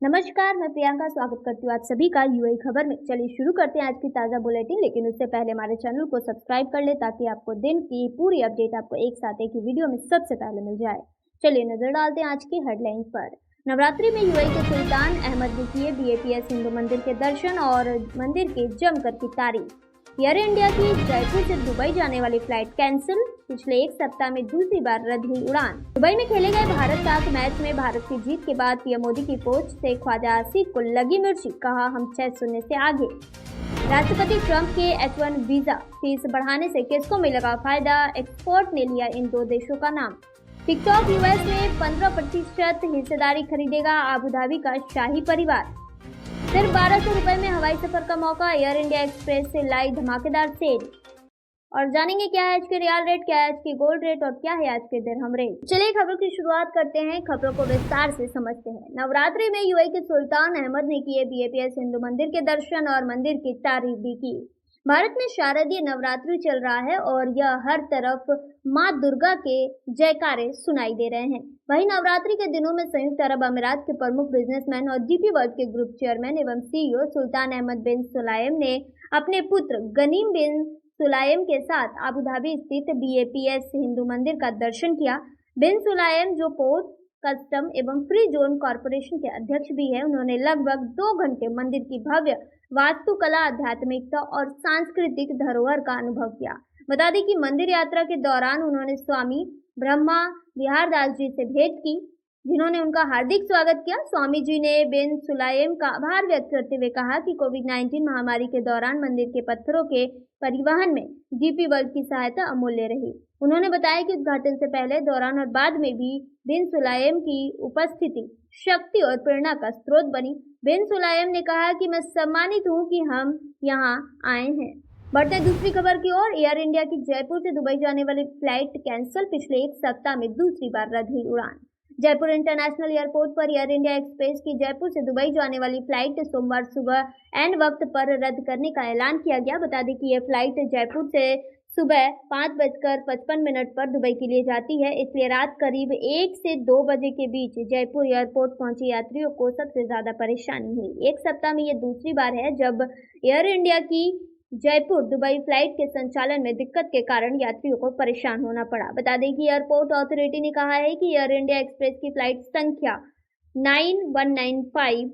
नमस्कार, मैं प्रियंका स्वागत करती हूँ आप सभी का यूएई खबर में। चलिए शुरू करते हैं आज की ताज़ा बुलेटिन, लेकिन उससे पहले हमारे चैनल को सब्सक्राइब कर ले ताकि आपको दिन की पूरी अपडेट आपको एक साथ एक ही वीडियो में सबसे पहले मिल जाए। चलिए नजर डालते हैं आज की हेडलाइंस पर। नवरात्रि में यूएई के सुल्तान अहमद ने किए बीएपीएस हिंदू मंदिर के दर्शन और मंदिर की जमकर की तारीफ। एयर इंडिया की जयपुर से दुबई जाने वाली फ्लाइट कैंसिल, पिछले एक सप्ताह में दूसरी बार रद्द हुई उड़ान। दुबई में खेले गए भारत पाक मैच में भारत की जीत के बाद पीएम मोदी की पोस्ट से ख्वाजा आसिफ को लगी मिर्ची, कहा हम 6-0 से आगे। राष्ट्रपति ट्रंप के H1 वीजा फीस बढ़ाने से किसको मिलेगा फायदा, एक्सपोर्ट ने लिया इन दो देशों का नाम। टिकटॉक यूएस में 15% हिस्सेदारी खरीदेगा आबू धाबी का शाही परिवार। सिर्फ 1200 रुपए में हवाई सफर का मौका, एयर इंडिया एक्सप्रेस से लाई धमाकेदार सेल। और जानेंगे क्या है आज के रियल रेट, क्या है आज की गोल्ड रेट और क्या है आज के दिरहम रेट। चलिए खबरों की शुरुआत करते हैं, खबरों को विस्तार से समझते हैं। नवरात्रि में यूएई के सुल्तान अहमद ने किए बीएपीएस हिंदू मंदिर के दर्शन और मंदिर की तारीफ भी की। भारत में शारदीय नवरात्रि चल रहा है और यह हर तरफ मां दुर्गा के जयकारे सुनाई दे रहे हैं। वहीं नवरात्रि के दिनों में संयुक्त अरब अमीरात के प्रमुख बिजनेसमैन और डीपी वर्ल्ड के ग्रुप चेयरमैन एवं सीईओ सुल्तान अहमद बिन सुलाइम ने अपने पुत्र गनीम बिन सुलाइम के साथ आबू धाबी स्थित बीएपीएस हिंदू मंदिर का दर्शन किया। बिन सुलाइम जो पोर्ट कस्टम एवं फ्री जोन कॉरपोरेशन के अध्यक्ष भी है, उन्होंने लगभग 2 घंटे मंदिर की भव्य वास्तुकला, आध्यात्मिकता और सांस्कृतिक धरोहर का अनुभव किया। बता दें कि मंदिर यात्रा के दौरान उन्होंने स्वामी ब्रह्मा विहार दास जी से भेंट की, जिन्होंने उनका हार्दिक स्वागत किया। स्वामी जी ने बिन सुलाइम का आभार व्यक्त करते हुए कहा कि कोविड-19 महामारी के दौरान मंदिर के पत्थरों के परिवहन में डीपी वर्ल्ड की सहायता अमूल्य रही। उन्होंने बताया कि उद्घाटन से पहले, दौरान और बाद में भी बिन सुलाइम की उपस्थिति शक्ति और प्रेरणा का स्रोत बनी। बिन सुलाइम ने कहा कि मैं सम्मानित हूं कि हम यहां आए हैं। बढ़ते हैं दूसरी खबर की ओर। एयर इंडिया की जयपुर से दुबई जाने वाली फ्लाइट कैंसिल, पिछले एक सप्ताह में दूसरी बार रद्द हुई उड़ान। जयपुर इंटरनेशनल एयरपोर्ट पर एयर इंडिया एक्सप्रेस की जयपुर से दुबई जाने वाली फ्लाइट सोमवार सुबह एन वक्त पर रद्द करने का ऐलान किया गया। बता दें कि यह फ्लाइट जयपुर से सुबह 5:55 पर दुबई के लिए जाती है, इसलिए रात करीब 1 से 2 बजे के बीच जयपुर एयरपोर्ट पहुंचे यात्रियों को सबसे ज्यादा परेशानी हुई। एक सप्ताह में यह दूसरी बार है जब एयर इंडिया की जयपुर दुबई फ्लाइट के संचालन में दिक्कत के कारण यात्रियों को परेशान होना पड़ा। बता दें कि एयरपोर्ट अथॉरिटी ने कहा है कि एयर इंडिया एक्सप्रेस की फ्लाइट संख्या 9195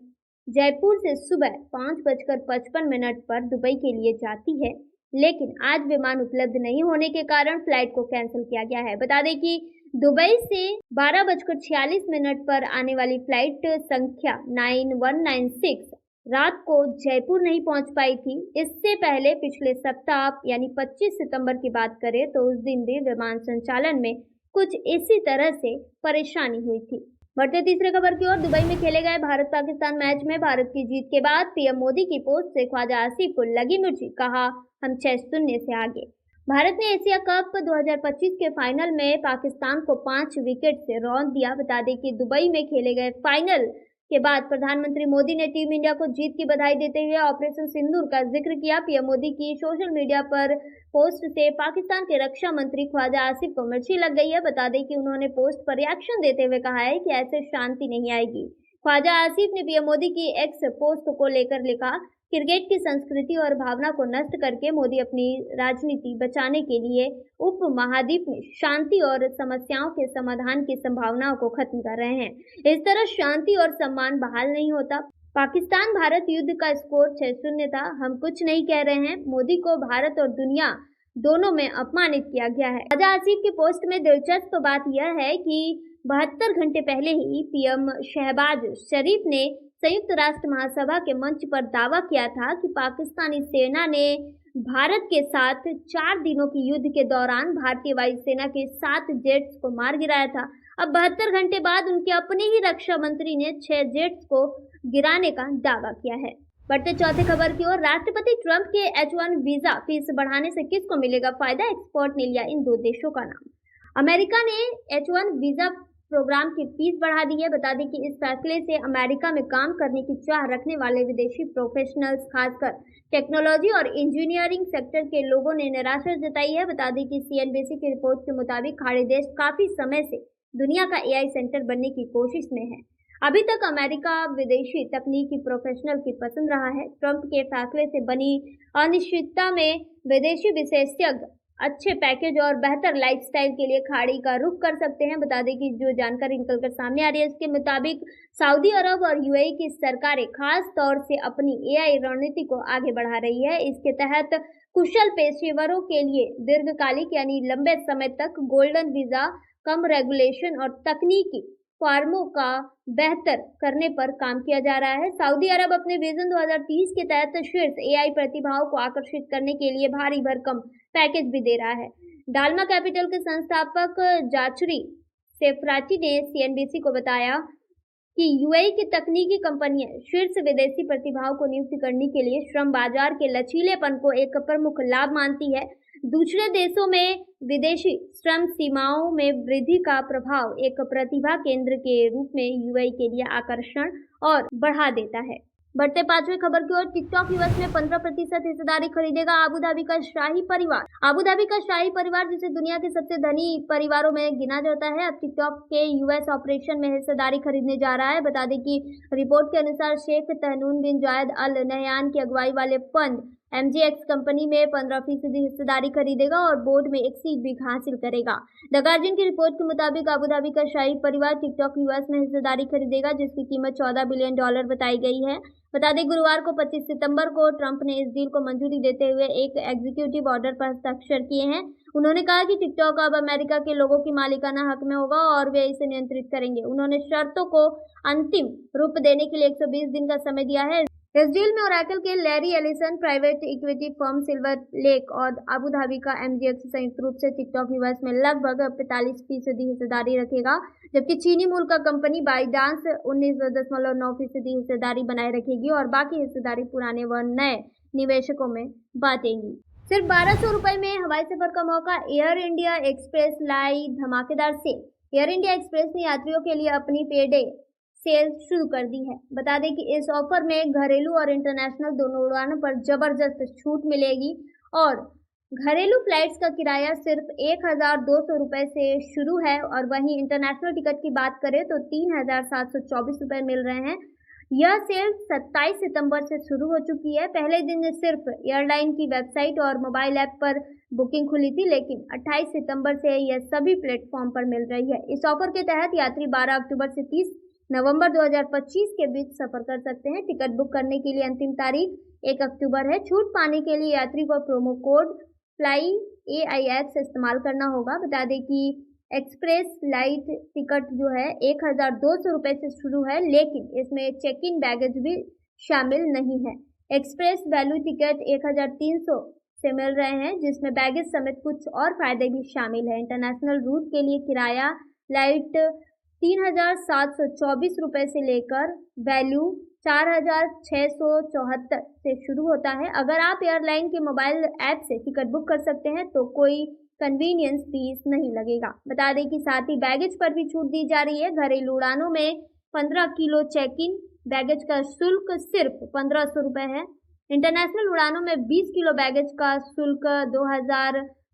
जयपुर से सुबह 5:55 पर दुबई के लिए जाती है, लेकिन आज विमान उपलब्ध नहीं होने के कारण फ्लाइट को कैंसिल किया गया है। बता दें कि दुबई से 12:46 पर आने वाली फ्लाइट संख्या 9196 रात को जयपुर नहीं पहुंच पाई थी। इससे पहले पिछले सप्ताह यानी 25 सितंबर की बात करें तो उस दिन भी विमान संचालन में कुछ इसी तरह से परेशानी हुई थी। बढ़ते तीसरे खबर की ओर। दुबई में खेले गए भारत पाकिस्तान मैच में भारत की जीत के बाद पीएम मोदी की पोस्ट से ख्वाजा आसिफ को लगी मिर्ची, कहा हम 6-0 से आगे। भारत ने एशिया कप 2025 के फाइनल में पाकिस्तान को 5 विकेट से रौंद दिया। बता दें कि दुबई में खेले गए फाइनल के बाद प्रधानमंत्री मोदी ने टीम इंडिया को जीत की बधाई देते हुए ऑपरेशन सिंदूर का जिक्र किया। पीएम मोदी की सोशल मीडिया पर पोस्ट से पाकिस्तान के रक्षा मंत्री ख्वाजा आसिफ को मिर्ची लग गई है। बता दें कि उन्होंने पोस्ट पर रिएक्शन देते हुए कहा है कि ऐसे शांति नहीं आएगी। ख्वाजा आसिफ ने पीएम मोदी की एक्स पोस्ट को लेकर लिखा, क्रिकेट की संस्कृति और भावना को नष्ट करके मोदी अपनी राजनीति बचाने के लिए उप महाद्वीप में शांति और समस्याओं के समाधान की संभावनाओं को खत्म कर रहे हैं। इस तरह शांति और सम्मान बहाल नहीं होता। पाकिस्तान भारत युद्ध का स्कोर 6-0 था। हम कुछ नहीं कह रहे हैं। मोदी को भारत और दुनिया दोनों में अपमानित किया गया है। ख्वाजा आसिफ की पोस्ट में दिलचस्प बात यह है कि 72 घंटे पहले ही पीएम शहबाज शरीफ ने संयुक्त राष्ट्र महासभा के मंच पर दावा किया था कि पाकिस्तानी सेना ने भारत के साथ 4 दिनों की युद्ध के दौरान भारतीय वायुसेना के 7 जेट्स को मार गिराया था। अब 72 घंटे बाद उनके अपने ही रक्षा मंत्री ने 6 जेट्स को गिराने का दावा किया है। बढ़ते चौथे खबर की ओर। राष्ट्रपति ट्रंप के H1 वीजा फीस बढ़ाने से किसको मिलेगा फायदा, एक्सपोर्ट ने लिया इन दो देशों का नाम। अमेरिका ने H1 वीजा प्रोग्राम की फीस बढ़ा दी है। बता दें कि इस फैसले से अमेरिका में काम करने की चाह रखने वाले विदेशी प्रोफेशनल्स, खासकर टेक्नोलॉजी और इंजीनियरिंग सेक्टर के लोगों ने निराशा जताई है। बता दें कि CNBC की रिपोर्ट के मुताबिक खाड़ी देश काफी समय से दुनिया का AI सेंटर बनने की कोशिश में है। अभी तक अमेरिका विदेशी तकनीकी प्रोफेशनल की पसंद रहा है। ट्रंप के फैसले से बनी अनिश्चितता में विदेशी विशेषज्ञ अच्छे पैकेज और बेहतर लाइफस्टाइल के लिए खाड़ी का रुख कर सकते हैं। बता दें कि जो जानकारी निकलकर सामने आ रही है, इसके मुताबिक सऊदी अरब और यूएई की सरकारें खास तौर से अपनी एआई रणनीति को आगे बढ़ा रही है। इसके तहत कुशल पेशेवरों के लिए दीर्घकालिक यानी लंबे समय तक गोल्डन वीजा, कम रेगुलेशन और तकनीकी फर्मों का बेहतर करने पर काम किया जा रहा है। सऊदी अरब अपने विजन 2030 के तहत शीर्ष एआई प्रतिभाओं को आकर्षित करने के लिए भारी भरकम पैकेज भी दे रहा है। डालमा कैपिटल के संस्थापक जाचरी सेफराटी ने सीएनबीसी को बताया कि यूएई की तकनीकी कंपनियां शीर्ष विदेशी प्रतिभाओं को नियुक्त करने के लिए श्रम बाजार के लचीलेपन को एक प्रमुख लाभ मानती है। दूसरे देशों में विदेशी श्रम सीमाओं में वृद्धि का प्रभाव एक प्रतिभा केंद्र के रूप में यूएई के लिए आकर्षण और बढ़ा देता है। बढ़ते पांचवें खबर की ओर, टिकटॉक यूएस में 15% हिस्सेदारी खरीदेगा अबू धाबी का शाही परिवार। अबू धाबी का शाही परिवार, जिसे दुनिया के सबसे धनी परिवारों में गिना जाता है, अब टिकटॉक के यूएस ऑपरेशन में हिस्सेदारी खरीदने जा रहा है। बता दें कि रिपोर्ट के अनुसार शेख तहनून बिन जायद अल नहयान की अगुवाई वाले फंड एमजीएक्स कंपनी में 15% हिस्सेदारी खरीदेगा और बोर्ड में एक सीट भी हासिल करेगा। द गार्जियन की रिपोर्ट के मुताबिक अबू धाबी का शाही परिवार टिकटॉक यूएस में हिस्सेदारी खरीदेगा, जिसकी कीमत $14 बिलियन बताई गई है। बता दें, गुरुवार को 25 सितंबर को ट्रंप ने इस डील को मंजूरी देते हुए एक एग्जीक्यूटिव ऑर्डर पर हस्ताक्षर किए हैं। उन्होंने कहा कि टिकटॉक अब अमेरिका के लोगों की मालिकाना हक में होगा और वे इसे नियंत्रित करेंगे। उन्होंने शर्तों को अंतिम रूप देने के लिए 120 दिन का समय दिया है। इस डील में ओरेकल के Larry Ellison, private equity firm silver lake और अबू धाबी का एमजीएक्स संयुक्त रूप से टिकटॉक यूएस में लगभग 45% हिस्सेदारी रखेगा, जबकि चीनी मूल का कंपनी बाइडांस 19.9% हिस्सेदारी बनाए रखेगी और बाकी हिस्सेदारी पुराने व नए निवेशकों में बांटेंगी। सिर्फ 1200 रुपए में हवाई सफर का मौका, एयर इंडिया एक्सप्रेस लाई धमाकेदार सेल। एयर इंडिया एक्सप्रेस ने यात्रियों के लिए अपनी पेडे सेल शुरू कर दी है। बता दें कि इस ऑफर में घरेलू और इंटरनेशनल दोनों उड़ानों पर जबरदस्त छूट मिलेगी और घरेलू फ्लाइट्स का किराया सिर्फ 1200 रुपए से शुरू है और वहीं इंटरनेशनल टिकट की बात करें तो 3724 रुपए मिल रहे हैं। यह सेल 27 सितंबर से शुरू हो चुकी है। पहले दिन सिर्फ एयरलाइन की वेबसाइट और मोबाइल ऐप पर बुकिंग खुली थी, लेकिन 28 सितंबर से यह सभी प्लेटफॉर्म पर मिल रही है। इस ऑफर के तहत यात्री 12 अक्टूबर से 30 नवंबर 2025 के बीच सफर कर सकते हैं। टिकट बुक करने के लिए अंतिम तारीख 1 अक्टूबर है। छूट पाने के लिए यात्री को प्रोमो कोड फ्लाई AIX इस्तेमाल करना होगा। बता दें कि एक्सप्रेस लाइट टिकट जो है 1200 रुपए से शुरू है, लेकिन इसमें चेक इन बैगेज भी शामिल नहीं है। एक्सप्रेस वैल्यू टिकट 1300 से मिल रहे हैं, जिसमें बैगेज समेत कुछ और फायदे भी शामिल है। इंटरनेशनल रूट के लिए किराया लाइट 3724 रुपए से लेकर वैल्यू 4674 से शुरू होता है। अगर आप एयरलाइन के मोबाइल ऐप से टिकट बुक कर सकते हैं तो कोई कन्वीनियंस फीस नहीं लगेगा। बता दें कि साथ ही बैगेज पर भी छूट दी जा रही है। घरेलू उड़ानों में 15 किलो चेक इन बैगेज का शुल्क सिर्फ 1500 रुपए है। इंटरनेशनल उड़ानों में 20 किलो बैगेज का शुल्क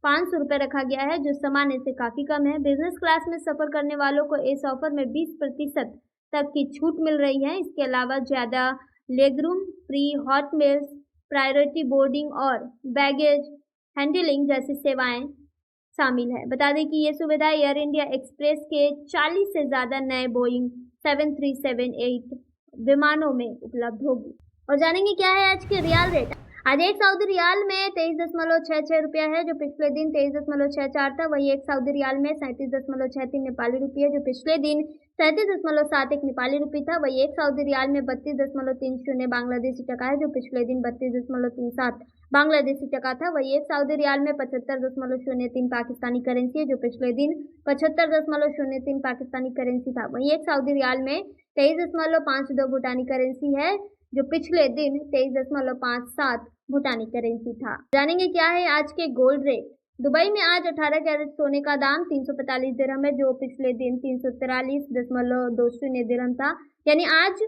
2500 रुपए रखा गया है, जो सामान्य से काफी कम है। बिजनेस क्लास में सफर करने वालों को इस ऑफर में 20% तक की छूट मिल रही है। इसके अलावा ज्यादा legroom, free hot meals, priority boarding और बैगेज हैंडलिंग जैसी सेवाएं शामिल है। बता दें कि ये सुविधा एयर इंडिया एक्सप्रेस के 40 से ज्यादा नए बोइंग 737-8 विमानों में उपलब्ध होगी। और जानेंगे क्या है आज के रियाल रेट। आज एक सऊदी रियाल में 23.66 रुपया है, जो पिछले दिन 23.64 था। वही एक सऊदी रियाल में 37.63 नेपाली रुपये है, जो पिछले दिन 37.71 नेपाली रुपये था। वही एक सऊदी रियाल में 32.30 बांग्लादेशी टका है, जो पिछले दिन 32.37 बांग्लादेशी टका था। वही एक सऊदी रियाल में 75.03 पाकिस्तानी करेंसी है, जो पिछले दिन 75.03 पाकिस्तानी करेंसी था। वही एक सऊदी रियाल में 23.52 भूटानी करेंसी है, जो पिछले दिन 23.57 भूटानी करेंसी था। जानेंगे क्या है आज के गोल्ड रेट। दुबई में आज 18 कैरेट सोने का दाम 345 दिरहम है, जो पिछले दिन 343.20 दिरहम था। यानी आज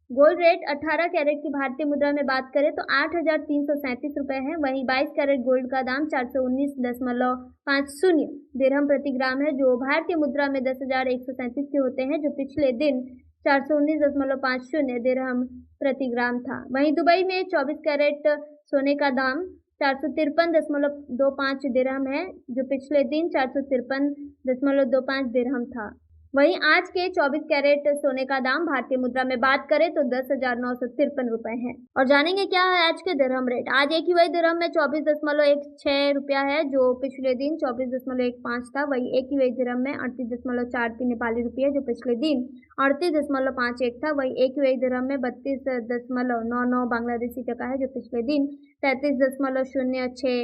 गोल्ड रेट 18 कैरेट की भारतीय मुद्रा में बात करें तो 8,337 रुपए है। वहीं 22 कैरेट गोल्ड का दाम 419.50 दिरहम प्रति ग्राम है, जो भारतीय मुद्रा में 10,137 के होते हैं, जो पिछले दिन 419.50 दिरहम प्रति ग्राम था। वहीं दुबई में 24 कैरेट सोने का दाम 453.25 दिरहम है, जो पिछले दिन 453.25 दिरहम था। वहीं आज के 24 कैरेट सोने का दाम भारतीय मुद्रा में बात करें तो 10,953 रुपए है। और जानेंगे क्या है आज के दिरहम रेट। आज एक ही वही दिरहम में 24.16 रुपया है, जो पिछले दिन 24.15 था। वही एक ही वही दिरहम में 38.43 नेपाली रुपये, जो पिछले दिन 38.51 था। वही एक ही वही दिरहम में 32.99 बांग्लादेशी टका है, जो पिछले दिन 33.06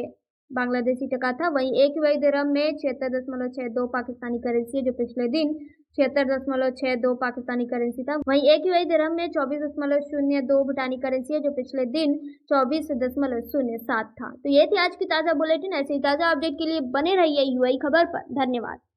बांग्लादेशी टका था। वहीं एक ही वही दिरहम में 76.62 पाकिस्तानी करेंसी है, जो पिछले दिन 76.62 पाकिस्तानी करेंसी था। वहीं एक ही वही दिरहम में 24.02 भूटानी करेंसी है, जो पिछले दिन 24.07 था। तो ये थी आज की ताज़ा बुलेटिन। ऐसे ही ताज़ा अपडेट के लिए बने रहिए यूएई खबर पर। धन्यवाद।